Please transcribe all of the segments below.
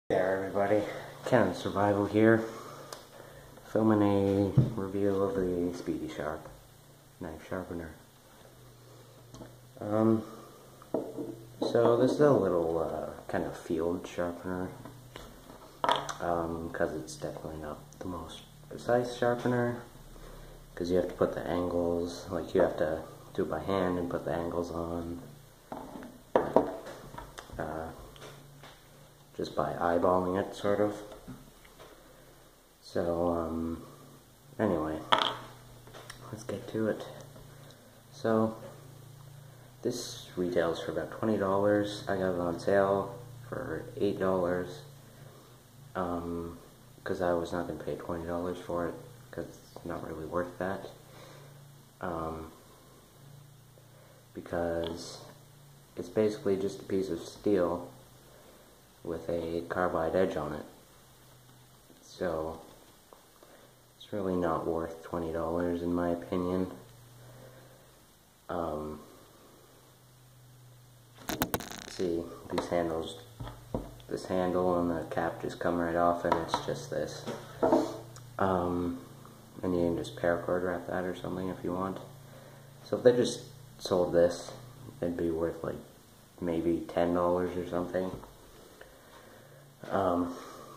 Hey there everybody, Ken Survival here, filming a review of the Speedy Sharp knife sharpener. So this is a little kind of field sharpener, because it's definitely not the most precise sharpener, because you have to put the angles, like you have to do it by hand and put the angles on. Just by eyeballing it, sort of. So, anyway, let's get to it. So, this retails for about $20. I got it on sale for $8, because I was not going to pay $20 for it, because it's not really worth that. Because it's basically just a piece of steel with a carbide edge on it. So it's really not worth $20 in my opinion. See, these handles, this handle and the cap just come right off, and it's just this. And you can just paracord wrap that or something if you want. So if they just sold this, it'd be worth like maybe $10 or something.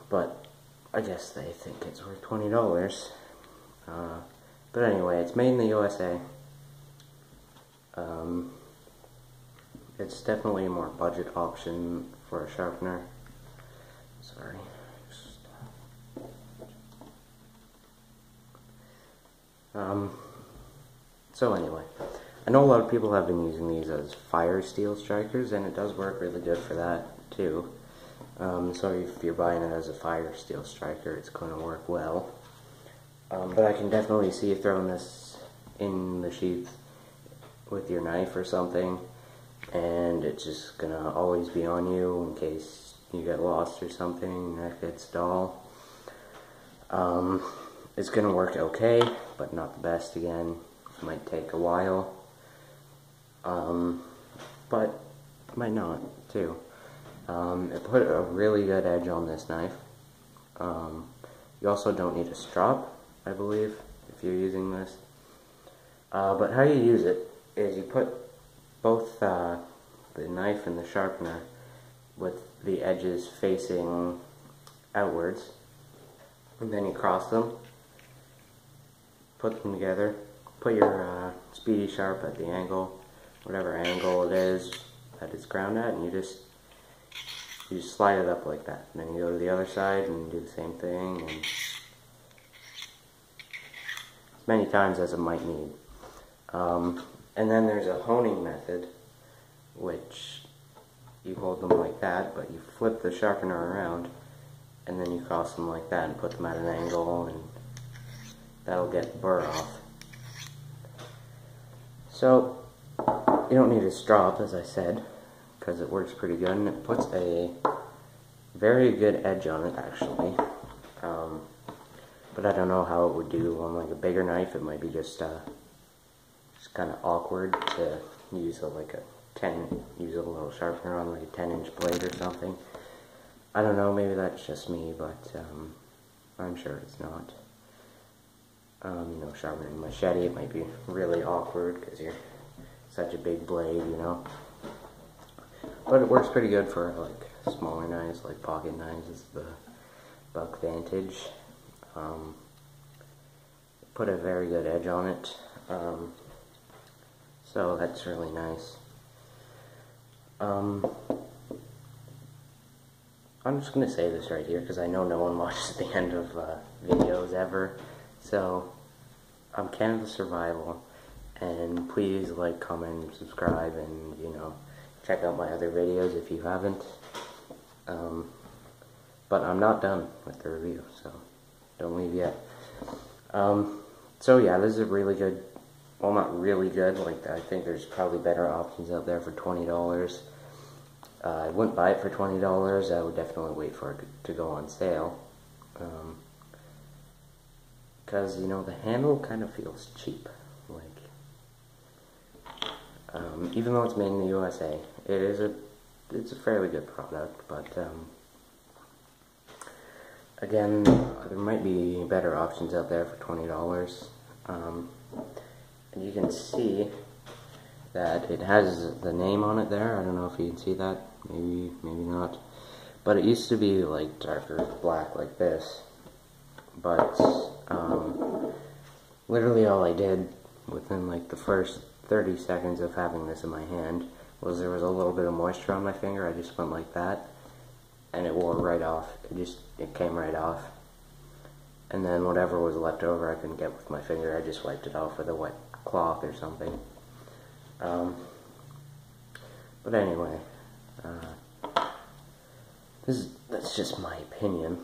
But I guess they think it's worth $20. But anyway, it's made in the USA. It's definitely a more budget option for a sharpener. Sorry. So anyway, I know a lot of people have been using these as fire steel strikers, and it does work really good for that too. So if you're buying it as a fire steel striker, it's going to work well. But I can definitely see you throwing this in the sheath with your knife or something, and it's just going to always be on you in case you get lost or something, your knife gets dull. It's going to work okay, but not the best again. It might take a while, but it might not too. It put a really good edge on this knife. You also don't need a strop, I believe, if you're using this. But how you use it is you put both the knife and the sharpener with the edges facing outwards, and then you cross them, put them together, put your Speedy Sharp at the angle, whatever angle it is that it's ground at, and you just slide it up like that, and then you go to the other side and do the same thing, and as many times as it might need. And then there's a honing method, which you hold them like that, but you flip the sharpener around, and then you cross them like that and put them at an angle, and that'll get the burr off. So you don't need a strop, as I said, because it works pretty good, and it puts a very good edge on it actually. But I don't know how it would do on like a bigger knife. It might be just kind of awkward to use use a little sharpener on like a 10-inch blade or something. I don't know, maybe that's just me, but I'm sure it's not. You know, sharpening a machete, it might be really awkward because you're such a big blade, you know. But it works pretty good for like smaller knives, like pocket knives is the Buck Vantage. Put a very good edge on it, so that's really nice. I'm just going to say this right here because I know no one watches the end of videos ever. So, I'm Canada Survival, and please like, comment, subscribe, and you know, check out my other videos if you haven't. But I'm not done with the review, so don't leave yet. So yeah, this is a really good, well, not really good, like I think there's probably better options out there for $20. I wouldn't buy it for $20, I would definitely wait for it to go on sale. Because, you know, the handle kind of feels cheap, like, even though it's made in the USA, it's a fairly good product, but Again, there might be better options out there for $20. And you can see that it has the name on it there. I don't know if you can see that. Maybe not. But it used to be like darker black like this. But literally all I did within like the first 30 seconds of having this in my hand was there was a little bit of moisture on my finger. I just went like that, and it wore right off. It came right off. And then whatever was left over I couldn't get with my finger. I just wiped it off with a wet cloth or something. But anyway, that's just my opinion.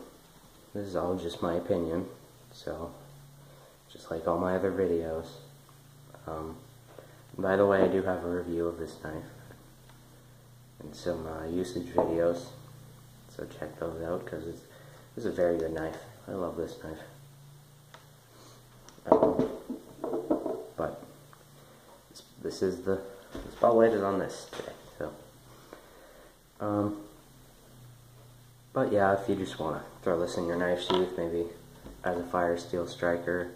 This is all just my opinion. So, just like all my other videos. By the way, I do have a review of this knife and some usage videos. So check those out because it's a very good knife. I love this knife. But this is the spotlight is on this today. So, but yeah, if you just want to throw this in your knife sheath, maybe as a fire steel striker,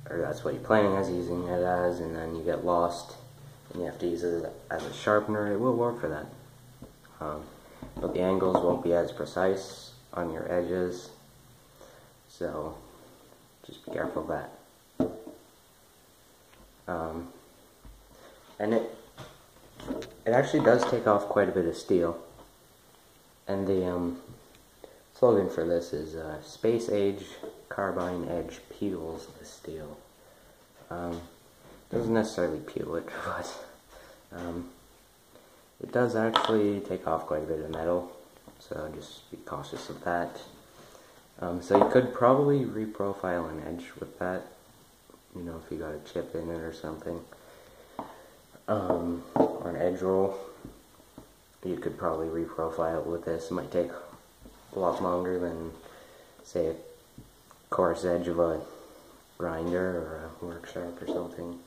or that's what you're planning as using it as, and then you get lost and you have to use it as a sharpener, it will work for that. But the angles won't be as precise on your edges, so just be careful of that. And it actually does take off quite a bit of steel. And the slogan for this is Space Age Carbine Edge peels the steel. Doesn't necessarily peel it, but it does actually take off quite a bit of metal, so just be cautious of that. So you could probably reprofile an edge with that, you know, if you got a chip in it or something, or an edge roll. You could probably reprofile it with this. It might take a lot longer than, say, a coarse edge of a grinder or a workshop or something.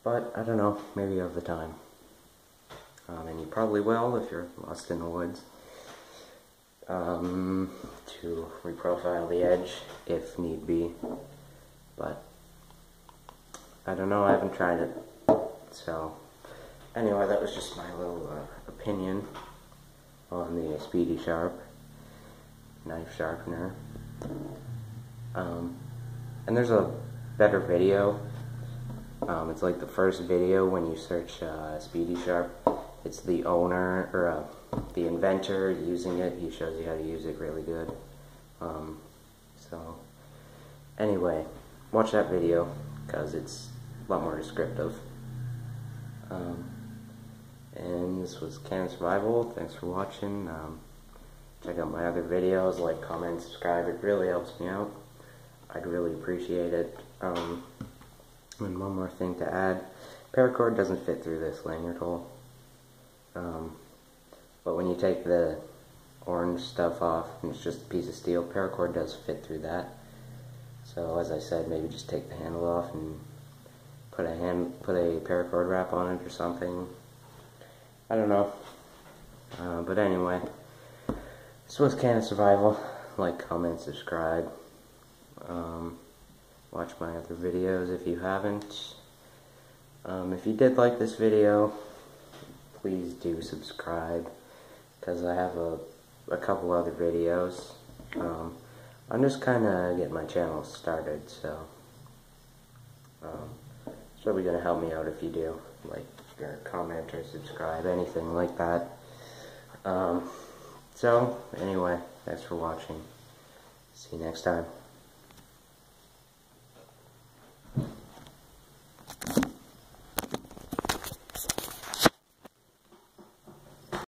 But I don't know, maybe you have the time. And you probably will if you're lost in the woods. To reprofile the edge if need be. But I don't know, I haven't tried it. So anyway, that was just my little opinion on the Speedy Sharp knife sharpener. And there's a better video. It's like the first video when you search Speedy Sharp. It's the owner, or the inventor using it. He shows you how to use it really good. So anyway, watch that video because it's a lot more descriptive. And this was Can Survival. Thanks for watching. Check out my other videos, like, comment, subscribe. It really helps me out. I'd really appreciate it. And one more thing to add. Paracord doesn't fit through this lanyard hole. But when you take the orange stuff off and it's just a piece of steel, paracord does fit through that. So as I said, maybe just take the handle off and put a paracord wrap on it or something. I don't know. But anyway, this was Can Survival. Like, comment, subscribe. Watch my other videos if you haven't. If you did like this video, please do subscribe, because I have a couple other videos. I'm just kind of getting my channel started, so it's really going to help me out if you do, like, or comment or subscribe, anything like that. So anyway, thanks for watching. See you next time.